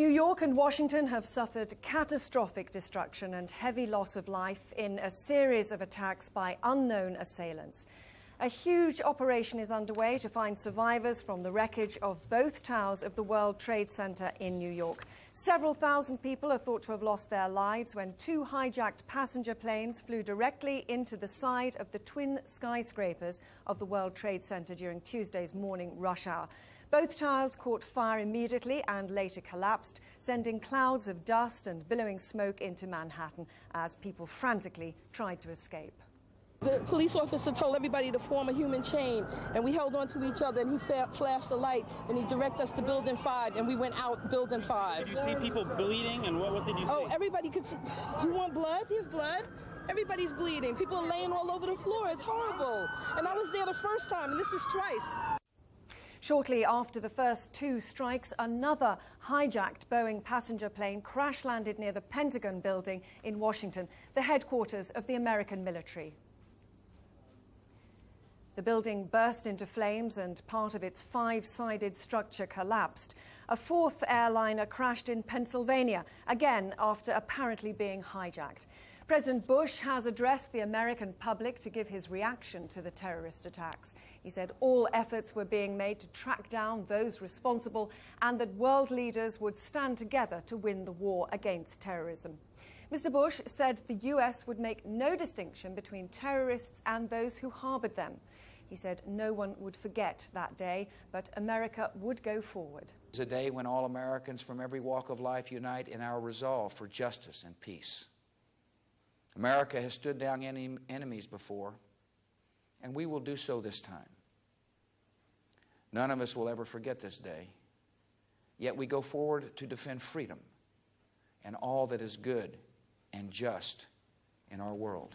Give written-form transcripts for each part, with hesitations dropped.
New York and Washington have suffered catastrophic destruction and heavy loss of life in a series of attacks by unknown assailants. A huge operation is underway to find survivors from the wreckage of both towers of the World Trade Center in New York. Several thousand people are thought to have lost their lives when two hijacked passenger planes flew directly into the side of the twin skyscrapers of the World Trade Center during Tuesday's morning rush hour. Both towers caught fire immediately and later collapsed, sending clouds of dust and billowing smoke into Manhattan as people frantically tried to escape. The police officer told everybody to form a human chain, and we held on to each other, and he flashed a light, and he directed us to Building 5, and we went out Building 5. Did you see people bleeding, and what did you see? Oh, everybody could see. Do you want blood? Here's blood. Everybody's bleeding. People are laying all over the floor. It's horrible. And I was there the first time, and this is twice. Shortly after the first two strikes, another hijacked Boeing passenger plane crash-landed near the Pentagon building in Washington, the headquarters of the American military. The building burst into flames and part of its five-sided structure collapsed. A fourth airliner crashed in Pennsylvania, again after apparently being hijacked. President Bush has addressed the American public to give his reaction to the terrorist attacks. He said all efforts were being made to track down those responsible and that world leaders would stand together to win the war against terrorism. Mr. Bush said the U.S. would make no distinction between terrorists and those who harbored them. He said no one would forget that day, but America would go forward. It's a day when all Americans from every walk of life unite in our resolve for justice and peace. America has stood down enemies before, and we will do so this time. None of us will ever forget this day, yet we go forward to defend freedom and all that is good and just in our world.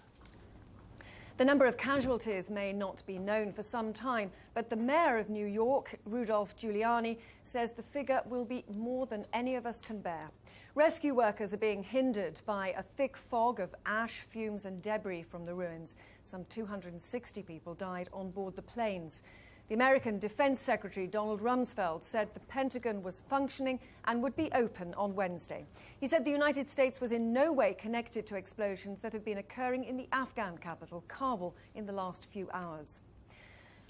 The number of casualties may not be known for some time, but the mayor of New York, Rudolph Giuliani, says the figure will be more than any of us can bear. Rescue workers are being hindered by a thick fog of ash, fumes and debris from the ruins. Some 260 people died on board the planes. The American Defense Secretary Donald Rumsfeld said the Pentagon was functioning and would be open on Wednesday. He said the United States was in no way connected to explosions that have been occurring in the Afghan capital, Kabul, in the last few hours.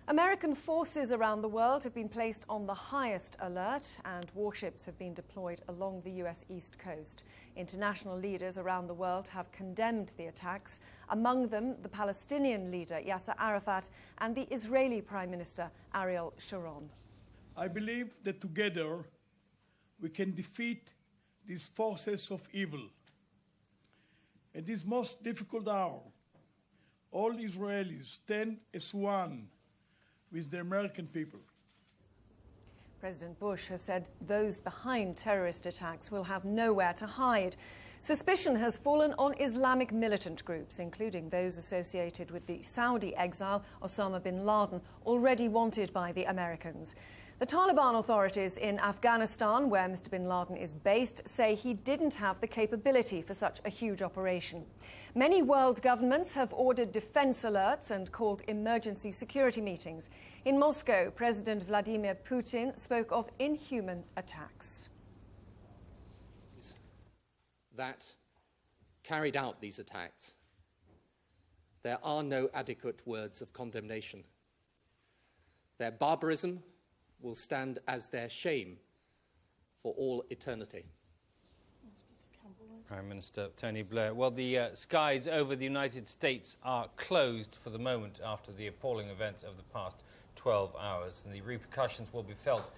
American forces around the world have been placed on the highest alert, and warships have been deployed along the U.S. East Coast. International leaders around the world have condemned the attacks, among them the Palestinian leader Yasser Arafat and the Israeli Prime Minister Ariel Sharon. I believe that together we can defeat these forces of evil. At this most difficult hour, all Israelis stand as one with the American people. President Bush has said those behind terrorist attacks will have nowhere to hide. Suspicion has fallen on Islamic militant groups, including those associated with the Saudi exile Osama bin Laden, already wanted by the Americans. The Taliban authorities in Afghanistan, where Mr. bin Laden is based, say he didn't have the capability for such a huge operation. Many world governments have ordered defense alerts and called emergency security meetings. In Moscow, President Vladimir Putin spoke of inhuman attacks. That carried out these attacks, there are no adequate words of condemnation. Their barbarism will stand as their shame for all eternity. Prime Minister Tony Blair. Well, the skies over the United States are closed for the moment after the appalling events of the past 12 hours, and the repercussions will be felt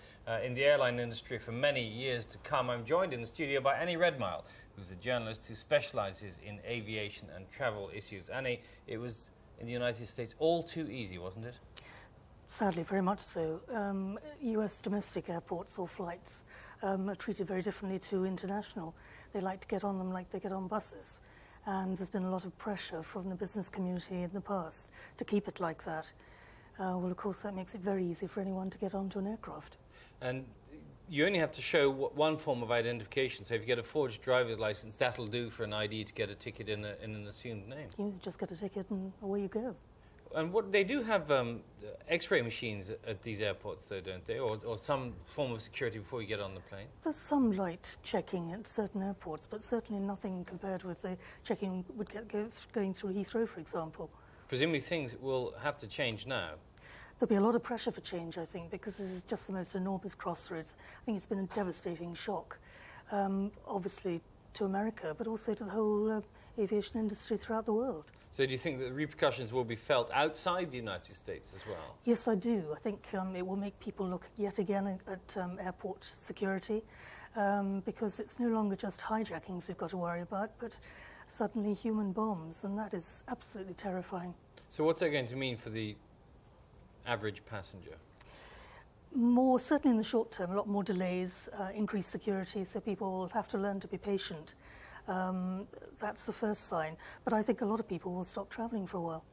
in the airline industry for many years to come. I'm joined in the studio by Annie Redmile, who's a journalist who specialises in aviation and travel issues. Annie, it was in the United States all too easy, wasn't it? Sadly, very much so. US domestic airports or flights are treated very differently to international. They like to get on them like they get on buses. And there's been a lot of pressure from the business community in the past to keep it like that. Well, of course, that makes it very easy for anyone to get onto an aircraft. And you only have to show one form of identification. So if you get a forged driver's license, that'll do for an ID to get a ticket in an assumed name. You just get a ticket and away you go. And what they do have X-ray machines at these airports, though, don't they? Or some form of security before you get on the plane? There's some light checking at certain airports, but certainly nothing compared with the checking would get going through Heathrow, for example. Presumably things will have to change now. There'll be a lot of pressure for change, I think, because this is just the most enormous crossroads. I think it's been a devastating shock, obviously to America, but also to the whole aviation industry throughout the world. So do you think that the repercussions will be felt outside the United States as well? Yes, I do. I think it will make people look yet again at airport security, because it's no longer just hijackings we've got to worry about, but suddenly human bombs, and that is absolutely terrifying. So what's that going to mean for the average passenger? More, certainly in the short term, a lot more delays, increased security, so people will have to learn to be patient. That's the first sign. But I think a lot of people will stop travelling for a while.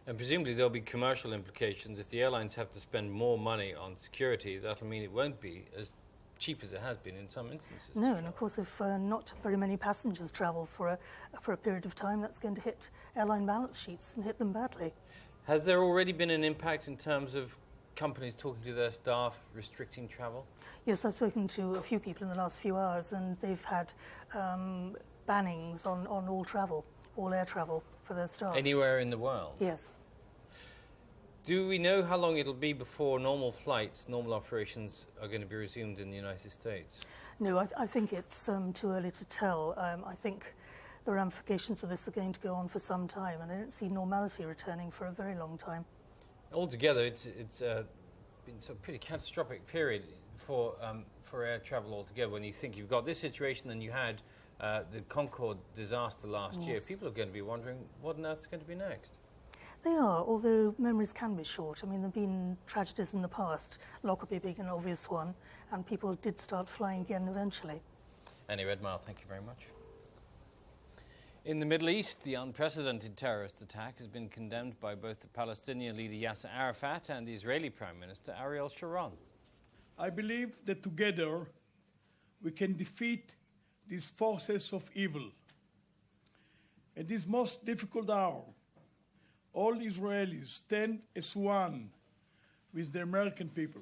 And presumably there'll be commercial implications. If the airlines have to spend more money on security, that'll mean it won't be as cheap as it has been in some instances. No, and of course if not very many passengers travel for a period of time, that's going to hit airline balance sheets and hit them badly. Has there already been an impact in terms of companies talking to their staff, restricting travel? Yes, I've spoken to a few people in the last few hours, and they've had bannings on all travel, all air travel for their staff. Anywhere in the world? Yes. Do we know how long it'll be before normal flights, normal operations are going to be resumed in the United States? No, I think it's too early to tell. I think the ramifications of this are going to go on for some time, and I don't see normality returning for a very long time. Altogether, it's been a pretty catastrophic period for air travel altogether. When you think you've got this situation and you had the Concorde disaster last year, people are going to be wondering what on earth is going to be next. They are, although memories can be short. I mean, there have been tragedies in the past, Lockerbie being an obvious one, and people did start flying again eventually. Annie Redmile, thank you very much. In the Middle East, the unprecedented terrorist attack has been condemned by both the Palestinian leader Yasser Arafat and the Israeli Prime Minister Ariel Sharon. I believe that together we can defeat these forces of evil. At this most difficult hour, all Israelis stand as one with the American people.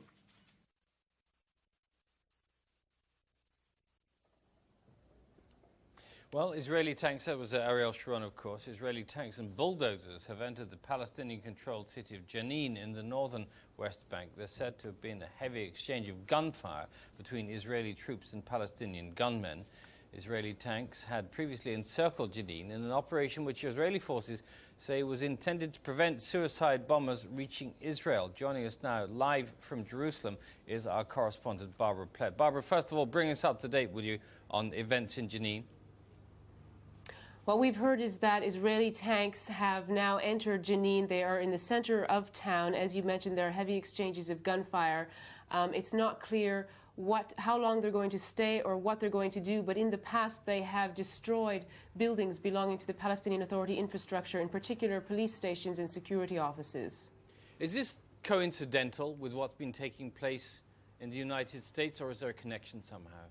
Well, Israeli tanks, that was Ariel Sharon, of course. Israeli tanks and bulldozers have entered the Palestinian-controlled city of Jenin in the northern West Bank. There's said to have been a heavy exchange of gunfire between Israeli troops and Palestinian gunmen. Israeli tanks had previously encircled Jenin in an operation which Israeli forces say was intended to prevent suicide bombers reaching Israel. Joining us now live from Jerusalem is our correspondent Barbara Plett. Barbara, first of all, bring us up to date, would you, on events in Jenin? What we've heard is that Israeli tanks have now entered Jenin. They are in the center of town. As you mentioned, there are heavy exchanges of gunfire. It's not clear how long they're going to stay or what they're going to do, but in the past they have destroyed buildings belonging to the Palestinian Authority infrastructure, in particular police stations and security offices. Is this coincidental with what's been taking place in the United States, or is there a connection somehow?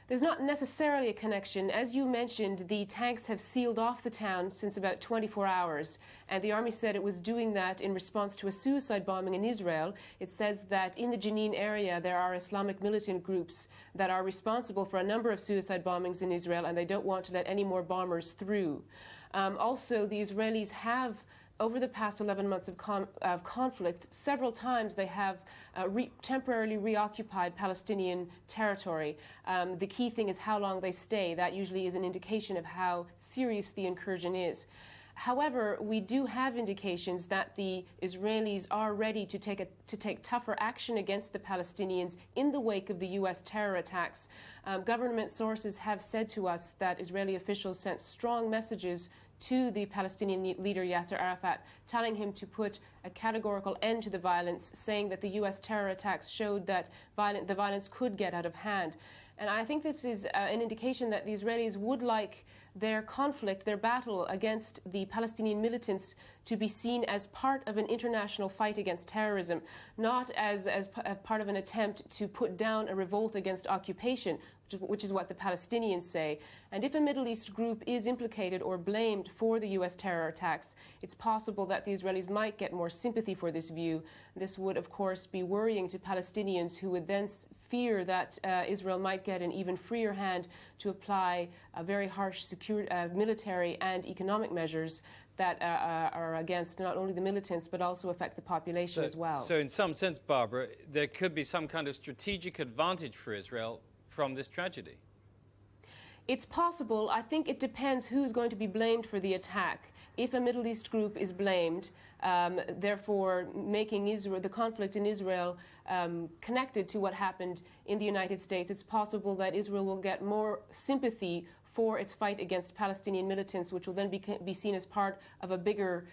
There's not necessarily a connection. As you mentioned, the tanks have sealed off the town since about 24 hours, and the army said it was doing that in response to a suicide bombing in Israel. It says that in the Jenin area there are Islamic militant groups that are responsible for a number of suicide bombings in Israel, and they don't want to let any more bombers through. Also, the Israelis have, over the past 11 months of conflict, several times they have temporarily reoccupied Palestinian territory. The key thing is how long they stay. That usually is an indication of how serious the incursion is. However, we do have indications that the Israelis are ready to take tougher action against the Palestinians in the wake of the U.S. terror attacks. Government sources have said to us that Israeli officials sent strong messages to the Palestinian leader Yasser Arafat, telling him to put a categorical end to the violence, saying that the U.S. terror attacks showed that the violence could get out of hand. And I think this is an indication that the Israelis would like their conflict, their battle against the Palestinian militants to be seen as part of an international fight against terrorism, not as part of an attempt to put down a revolt against occupation, which is what the Palestinians say. And if a Middle East group is implicated or blamed for the U.S. terror attacks, it's possible that the Israelis might get more sympathy for this view. This would, of course, be worrying to Palestinians, who would then fear that Israel might get an even freer hand to apply very harsh military and economic measures that are against not only the militants but also affect the population as well. So in some sense, Barbara, there could be some kind of strategic advantage for Israel from this tragedy. It's possible. I think it depends who's going to be blamed for the attack. If a Middle East group is blamed, therefore making Israel, the conflict in Israel connected to what happened in the United States, it's possible that Israel will get more sympathy for its fight against Palestinian militants, which will then be seen as part of a bigger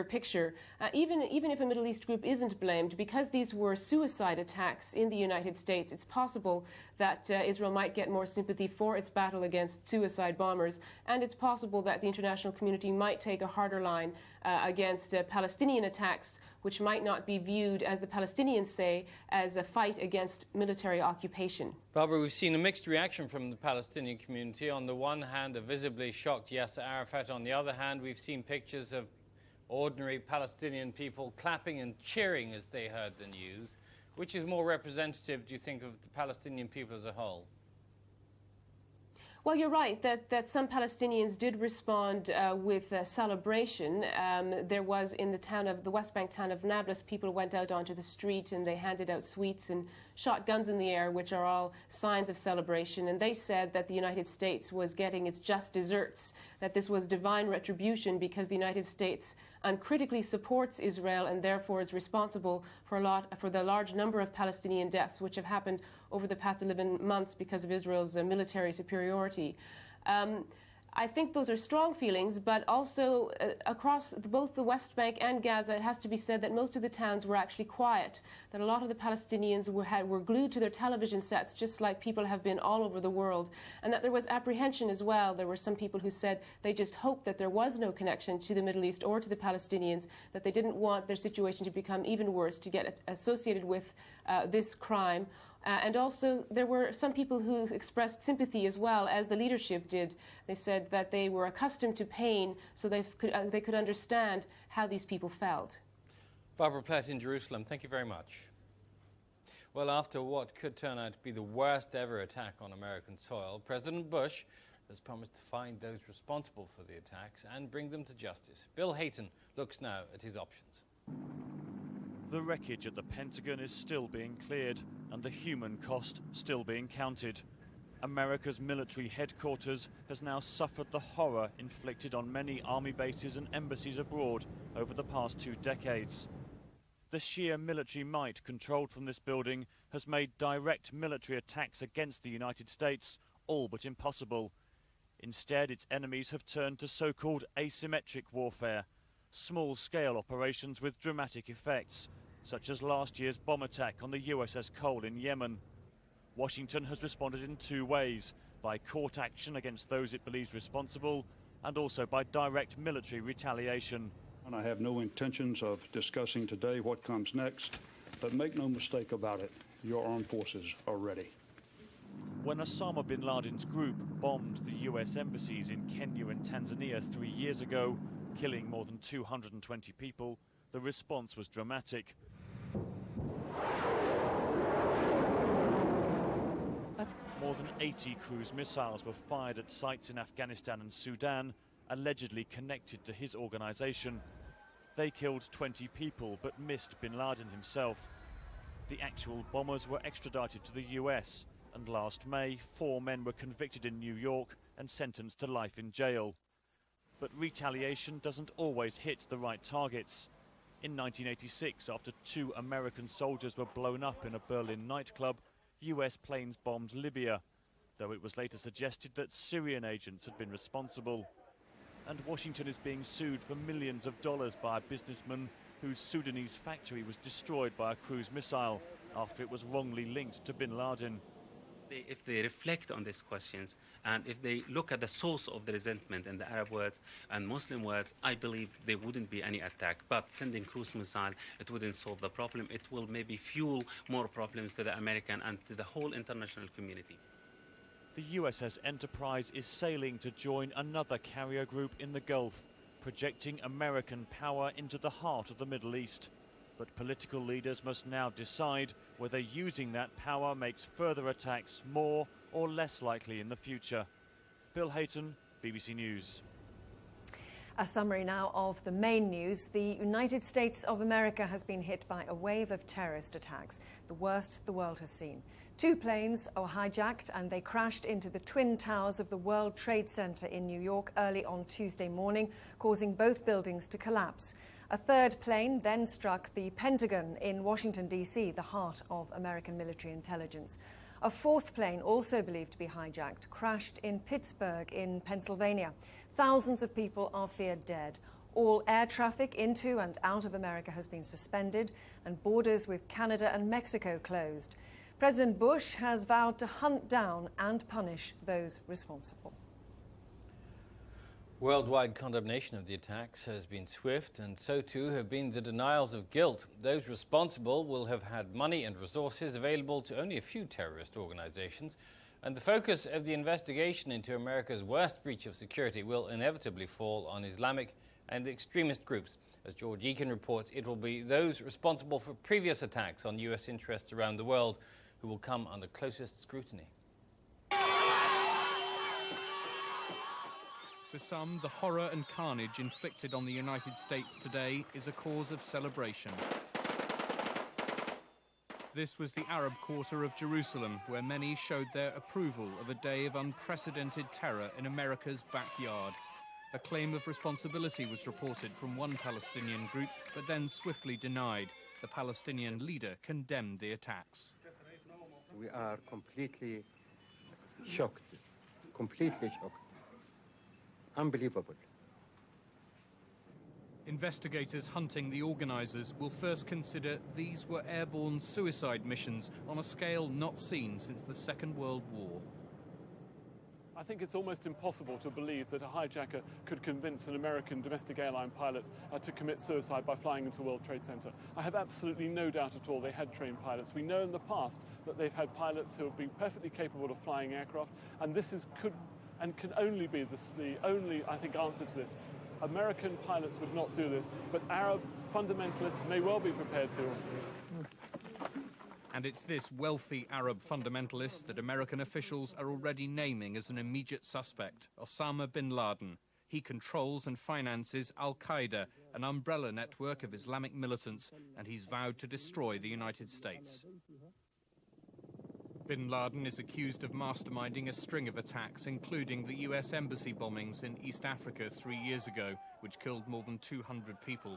picture. Even if a Middle East group isn't blamed, because these were suicide attacks in the United States, it's possible that Israel might get more sympathy for its battle against suicide bombers, and it's possible that the international community might take a harder line against Palestinian attacks, which might not be viewed, as the Palestinians say, as a fight against military occupation. Barbara, we've seen a mixed reaction from the Palestinian community. On the one hand, a visibly shocked Yasser Arafat. On the other hand, we've seen pictures of ordinary Palestinian people clapping and cheering as they heard the news. Which is more representative, do you think, of the Palestinian people as a whole? Well, you're right that some Palestinians did respond with celebration. There was in the West Bank town of Nablus, people went out onto the street and they handed out sweets and shot guns in the air, which are all signs of celebration. And they said that the United States was getting its just desserts, that this was divine retribution because the United States uncritically supports Israel and therefore is responsible for the large number of Palestinian deaths which have happened over the past 11 months because of Israel's military superiority. I think those are strong feelings, but also across both the West Bank and Gaza, it has to be said that most of the towns were actually quiet, that a lot of the Palestinians were glued to their television sets, just like people have been all over the world, and that there was apprehension as well. There were some people who said they just hoped that there was no connection to the Middle East or to the Palestinians, that they didn't want their situation to become even worse, to get associated with this crime. And also, there were some people who expressed sympathy as well, as the leadership did. They said that they were accustomed to pain, so they could understand how these people felt. Barbara Plett in Jerusalem, thank you very much. Well, after what could turn out to be the worst ever attack on American soil, President Bush has promised to find those responsible for the attacks and bring them to justice. Bill Hayton looks now at his options. The wreckage at the Pentagon is still being cleared and the human cost still being counted. America's military headquarters has now suffered the horror inflicted on many army bases and embassies abroad over the past 2 decades. The sheer military might controlled from this building has made direct military attacks against the United States all but impossible. Instead, its enemies have turned to so-called asymmetric warfare, small-scale operations with dramatic effects, such as last year's bomb attack on the USS Cole in Yemen. Washington has responded in 2 ways, by court action against those it believes responsible, and also by direct military retaliation. And I have no intentions of discussing today what comes next, but make no mistake about it, your armed forces are ready. When Osama bin Laden's group bombed the US embassies in Kenya and Tanzania 3 years ago, killing more than 220 people, the response was dramatic. More than 80 cruise missiles were fired at sites in Afghanistan and Sudan, allegedly connected to his organization. They killed 20 people but missed bin Laden himself. The actual bombers were extradited to the US, and last May 4 men were convicted in New York and sentenced to life in jail. But retaliation doesn't always hit the right targets. In 1986, after 2 American soldiers were blown up in a Berlin nightclub, US planes bombed Libya, though it was later suggested that Syrian agents had been responsible. And Washington is being sued for millions of dollars by a businessman whose Sudanese factory was destroyed by a cruise missile after it was wrongly linked to bin Laden. if they reflect on these questions, and if they look at the source of the resentment in the Arab world and Muslim world, I believe there wouldn't be any attack. But sending cruise missile, it wouldn't solve the problem. It will maybe fuel more problems to the American and to the whole international community. The USS Enterprise is sailing to join another carrier group in the Gulf, projecting American power into the heart of the Middle East. But political leaders must now decide whether using that power makes further attacks more or less likely in the future. Bill Hayton, BBC News. A summary now of the main news. The United States of America has been hit by a wave of terrorist attacks, the worst the world has seen. 2 planes were hijacked and they crashed into the Twin Towers of the World Trade Center in New York early on Tuesday morning, causing both buildings to collapse. A 3rd plane then struck the Pentagon in Washington, D.C., the heart of American military intelligence. A 4th plane, also believed to be hijacked, crashed in Pittsburgh in Pennsylvania. Thousands of people are feared dead. All air traffic into and out of America has been suspended, and borders with Canada and Mexico closed. President Bush has vowed to hunt down and punish those responsible. Worldwide condemnation of the attacks has been swift, and so too have been the denials of guilt. Those responsible will have had money and resources available to only a few terrorist organizations, and the focus of the investigation into America's worst breach of security will inevitably fall on Islamic and extremist groups. As George Eakin reports, it will be those responsible for previous attacks on US interests around the world who will come under closest scrutiny. To some, the horror and carnage inflicted on the United States today is a cause of celebration. This was the Arab quarter of Jerusalem, where many showed their approval of a day of unprecedented terror in America's backyard. A claim of responsibility was reported from one Palestinian group, but then swiftly denied. The Palestinian leader condemned the attacks. We are completely shocked, completely shocked. Unbelievable. Investigators hunting the organizers will first consider these were airborne suicide missions on a scale not seen since the Second World War. I think it's almost impossible to believe that a hijacker could convince an American domestic airline pilot to commit suicide by flying into the World Trade Center. I have absolutely no doubt at all they had trained pilots. We know in the past that they've had pilots who have been perfectly capable of flying aircraft, and this can only be the only, I think, answer to this. American pilots would not do this, but Arab fundamentalists may well be prepared to. And it's this wealthy Arab fundamentalist that American officials are already naming as an immediate suspect, Osama bin Laden. He controls and finances Al-Qaeda, an umbrella network of Islamic militants, and he's vowed to destroy the United States. Bin Laden is accused of masterminding a string of attacks, including the US embassy bombings in East Africa 3 years ago, which killed more than 200 people.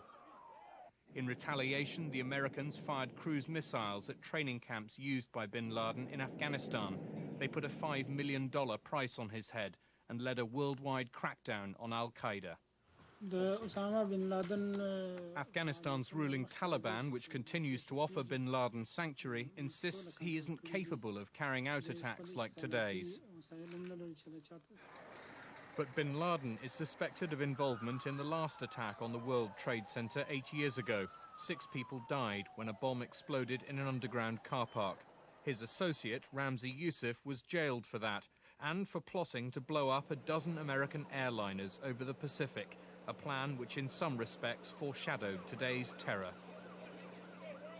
In retaliation, the Americans fired cruise missiles at training camps used by bin Laden in Afghanistan. They put a $5 million price on his head and led a worldwide crackdown on Al-Qaeda. Afghanistan's ruling Taliban, which continues to offer bin Laden sanctuary, insists he isn't capable of carrying out attacks like today's. But bin Laden is suspected of involvement in the last attack on the World Trade Center 8 years ago. 6 people died when a bomb exploded in an underground car park. His associate, Ramzi Youssef, was jailed for that and for plotting to blow up a dozen American airliners over the Pacific, a plan which in some respects foreshadowed today's terror.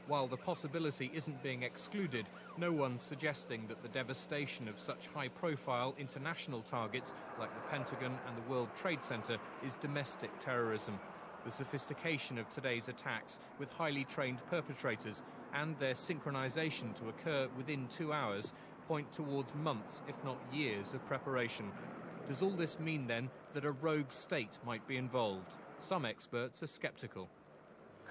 While the possibility isn't being excluded, no one's suggesting that the devastation of such high-profile international targets like the Pentagon and the World Trade Center is domestic terrorism. The sophistication of today's attacks with highly trained perpetrators and their synchronization to occur within 2 hours point towards months, if not years, of preparation. Does all this mean, then, that a rogue state might be involved? Some experts are skeptical.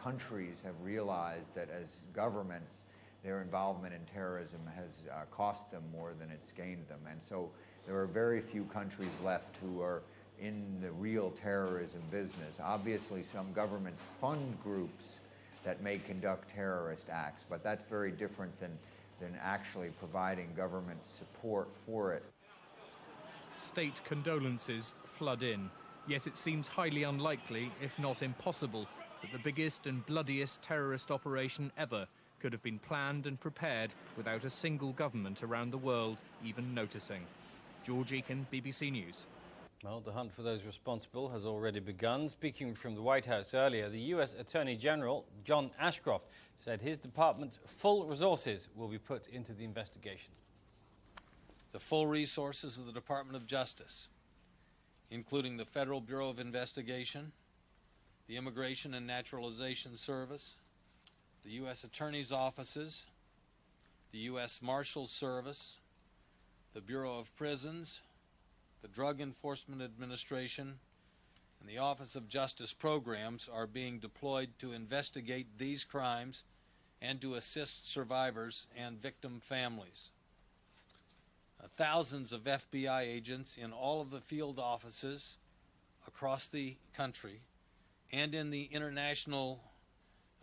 Countries have realized that as governments, their involvement in terrorism has cost them more than it's gained them. And so there are very few countries left who are in the real terrorism business. Obviously, some governments fund groups that may conduct terrorist acts, but that's very different than than actually providing government support for it. State condolences flood in, yet it seems highly unlikely, if not impossible, that the biggest and bloodiest terrorist operation ever could have been planned and prepared without a single government around the world even noticing. George Eakin, BBC News. Well, the hunt for those responsible has already begun. Speaking from the White House earlier, the U.S. Attorney General, John Ashcroft, said his department's full resources will be put into the investigation. The full resources of the Department of Justice, including the Federal Bureau of Investigation, the Immigration and Naturalization Service, the U.S. Attorney's offices, the U.S. Marshals Service, the Bureau of Prisons, the Drug Enforcement Administration, and the Office of Justice Programs are being deployed to investigate these crimes and to assist survivors and victim families. Thousands of FBI agents in all of the field offices across the country and in the international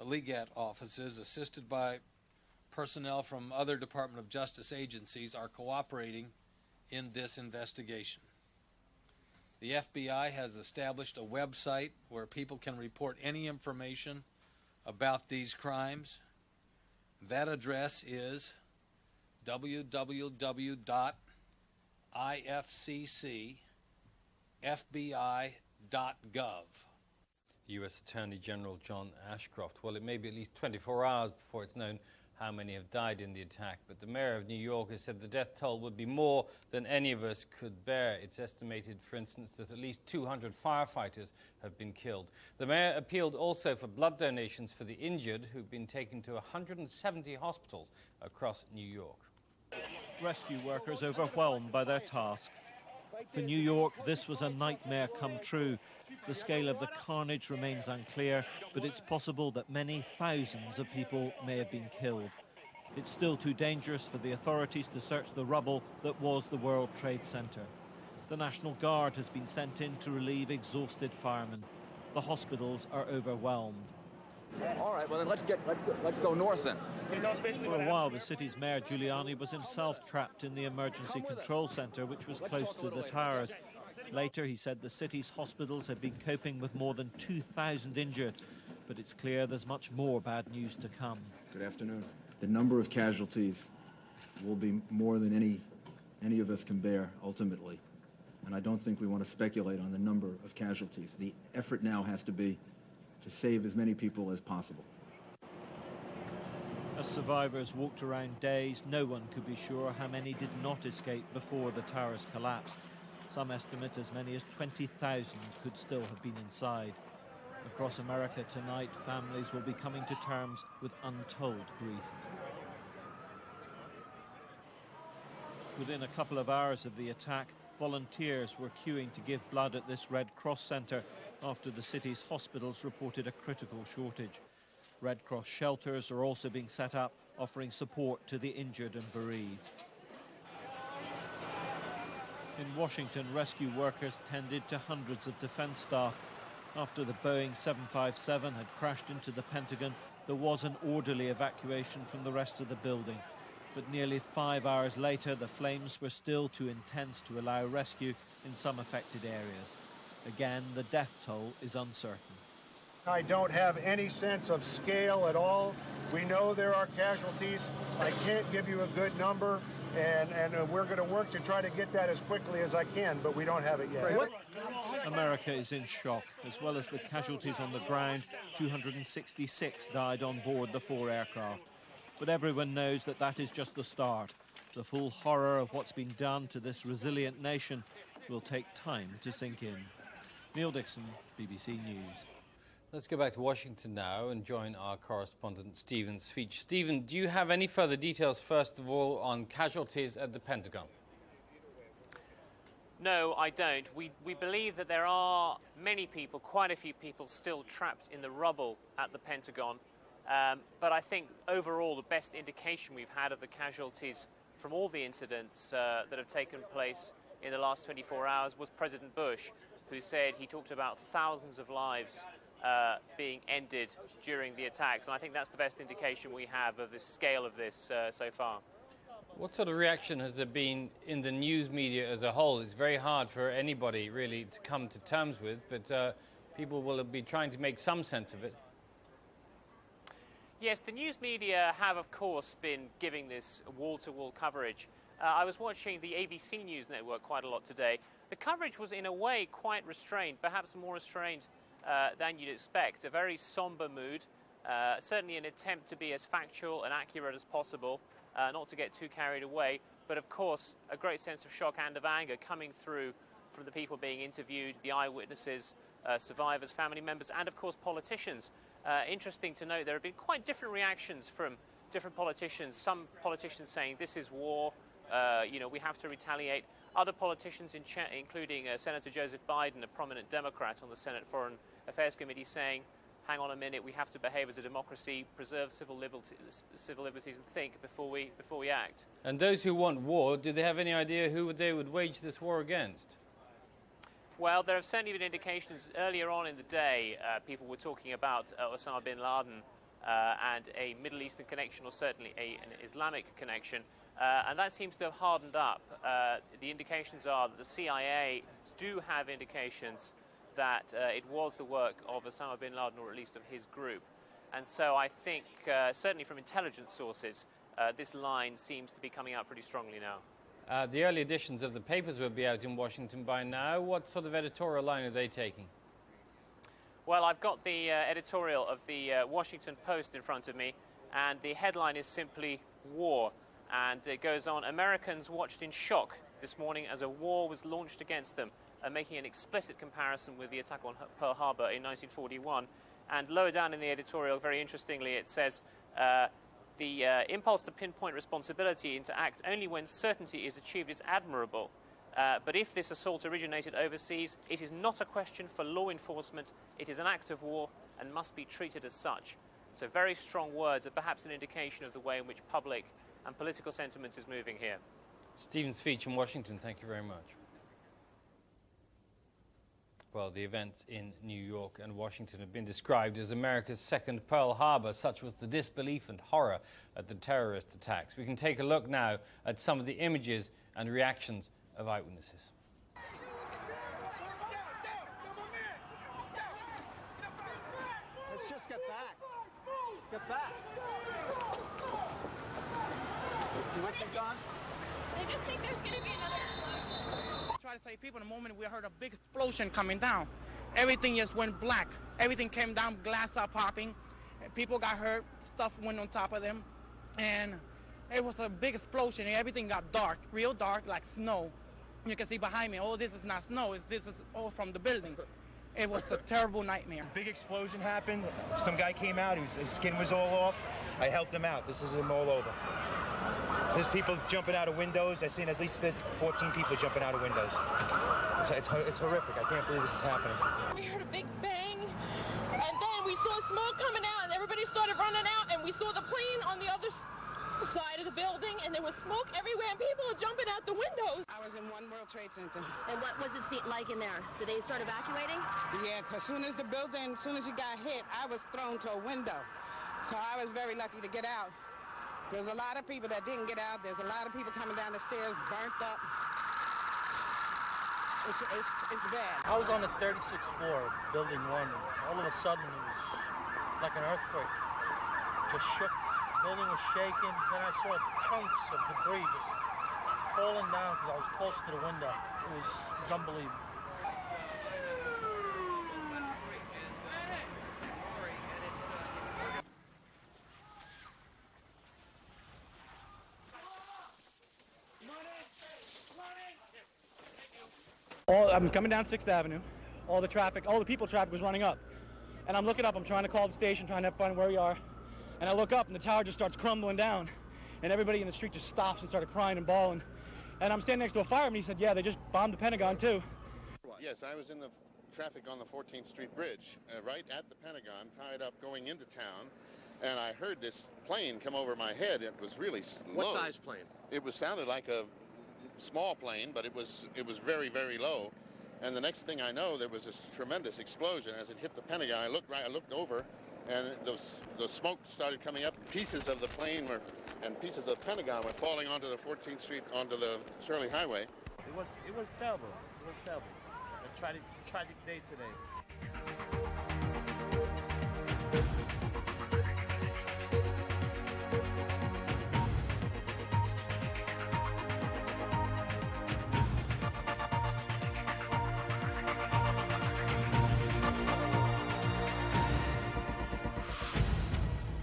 LEGAT offices, assisted by personnel from other Department of Justice agencies, are cooperating in this investigation. The FBI has established a website where people can report any information about these crimes. That address is www.ifccfbi.gov. The U.S. Attorney General John Ashcroft. Well, it may be at least 24 hours before it's known how many have died in the attack, but the mayor of New York has said the death toll would be more than any of us could bear. It's estimated, for instance, that at least 200 firefighters have been killed. The mayor appealed also for blood donations for the injured, who've been taken to 170 hospitals across New York. Rescue workers overwhelmed by their task. For New York, this was a nightmare come true. The scale of the carnage remains unclear, but it's possible that many thousands of people may have been killed. It's still too dangerous for the authorities to search the rubble that was the World Trade Center. The National Guard has been sent in to relieve exhausted firemen. The hospitals are overwhelmed. All right, well then let's go north then. For a while, the city's mayor, Giuliani, was himself trapped in the emergency control center, which was close to the towers. Later, he said the city's hospitals had been coping with more than 2,000 injured, but it's clear there's much more bad news to come. Good afternoon. The number of casualties will be more than any of us can bear, ultimately. And I don't think we want to speculate on the number of casualties. The effort now has to be to save as many people as possible. As survivors walked around dazed, no one could be sure how many did not escape before the towers collapsed. Some estimate as many as 20,000 could still have been inside. Across America tonight, families will be coming to terms with untold grief. Within a couple of hours of the attack, volunteers were queuing to give blood at this Red Cross centre after the city's hospitals reported a critical shortage. Red Cross shelters are also being set up, offering support to the injured and bereaved. In Washington, rescue workers tended to hundreds of defense staff. After the Boeing 757 had crashed into the Pentagon, there was an orderly evacuation from the rest of the building. But nearly 5 hours later, the flames were still too intense to allow rescue in some affected areas. Again, the death toll is uncertain. I don't have any sense of scale at all. We know there are casualties. I can't give you a good number, and we're going to work to try to get that as quickly as I can, but we don't have it yet. America is in shock. As well as the casualties on the ground, 266 died on board the 4 aircraft. But everyone knows that that is just the start. The full horror of what's been done to this resilient nation will take time to sink in. Neil Dixon, BBC News. Let's go back to Washington now and join our correspondent Stephen Sveach. Stephen, do you have any further details, first of all, on casualties at the Pentagon? No, I don't. We believe that there are many people, quite a few people, still trapped in the rubble at the Pentagon. But I think overall the best indication we've had of the casualties from all the incidents that have taken place in the last 24 hours was President Bush, who said he talked about thousands of lives being ended during the attacks. And I think that's the best indication we have of the scale of this so far. What sort of reaction has there been in the news media as a whole? It's very hard for anybody really to come to terms with, but people will be trying to make some sense of it. Yes, the news media have, of course, been giving this wall-to-wall coverage. I was watching the ABC News network quite a lot today. The coverage was, in a way, quite restrained, perhaps more restrained than you'd expect. A very somber mood, certainly an attempt to be as factual and accurate as possible, not to get too carried away, but, of course, a great sense of shock and of anger coming through from the people being interviewed, the eyewitnesses, survivors, family members, and, of course, politicians. Interesting to note there have been quite different reactions from different politicians. Some politicians saying this is war, we have to retaliate. Other politicians, including Senator Joseph Biden, a prominent Democrat on the Senate Foreign Affairs Committee, saying, hang on a minute, we have to behave as a democracy, preserve civil liberties and think before we act. And those who want war, do they have any idea who they would wage this war against? Well, there have certainly been indications earlier on in the day. People were talking about Osama bin Laden and a Middle Eastern connection, or certainly an Islamic connection, and that seems to have hardened up. The indications are that the CIA do have indications that it was the work of Osama bin Laden, or at least of his group. And so I think, certainly from intelligence sources, this line seems to be coming out pretty strongly now. The early editions of the papers will be out in Washington by now. What sort of editorial line are they taking? Well, I've got the editorial of the Washington Post in front of me, and the headline is simply war. And it goes on, Americans watched in shock this morning as a war was launched against them, making an explicit comparison with the attack on Pearl Harbor in 1941. And lower down in the editorial, very interestingly, it says, the impulse to pinpoint responsibility and to act only when certainty is achieved is admirable. But if this assault originated overseas, it is not a question for law enforcement. It is an act of war and must be treated as such. So very strong words are perhaps an indication of the way in which public and political sentiment is moving here. Stephen Speech in Washington, thank you very much. Well, the events in New York and Washington have been described as America's second Pearl Harbor. Such was the disbelief and horror at the terrorist attacks. We can take a look now at some of the images and reactions of eyewitnesses. Let's just get back. Get back. You want to gone? They just think there's going to be another explosion. Try to save people. The moment we heard a big explosion coming down, everything just went black. Everything came down, glass started popping, people got hurt, stuff went on top of them, and it was a big explosion, and everything got dark, real dark, like snow. You can see behind me, oh, this is not snow, this is all from the building. It was a terrible nightmare. Big explosion happened. Some guy came out, his skin was all off. I helped him out. This is him all over. There's people jumping out of windows. I've seen at least 14 people jumping out of windows. It's horrific. I can't believe this is happening. We heard a big bang, and then we saw smoke coming out, and everybody started running out, and we saw the plane on the other side of the building, and there was smoke everywhere, and people were jumping out the windows. I was in One World Trade Center. And what was it like in there? Did they start evacuating? Yeah, as soon as you got hit, I was thrown to a window. So I was very lucky to get out. There's a lot of people that didn't get out. There's a lot of people coming down the stairs, burnt up. It's bad. I was on the 36th floor, building 1. All of a sudden, it was like an earthquake. Just shook. The building was shaking. Then I saw chunks of debris just falling down because I was close to the window. It was unbelievable. I'm coming down 6th Avenue. All the people traffic was running up. And I'm looking up, I'm trying to call the station, trying to find where we are. And I look up and the tower just starts crumbling down. And everybody in the street just stops and started crying and bawling. And I'm standing next to a fireman, he said, yeah, they just bombed the Pentagon too. Yes, I was in the traffic on the 14th Street Bridge, right at the Pentagon, tied up going into town. And I heard this plane come over my head. It was really low. What size plane? It sounded like a small plane, but it was very, very low. And the next thing I know, there was this tremendous explosion as it hit the Pentagon. I looked over, and the smoke started coming up. Pieces of the plane and pieces of the Pentagon were falling onto the 14th Street, onto the Shirley Highway. It was terrible. It was terrible. A tragic day today.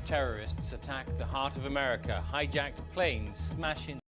Terrorists attack the heart of America, hijacked planes smash into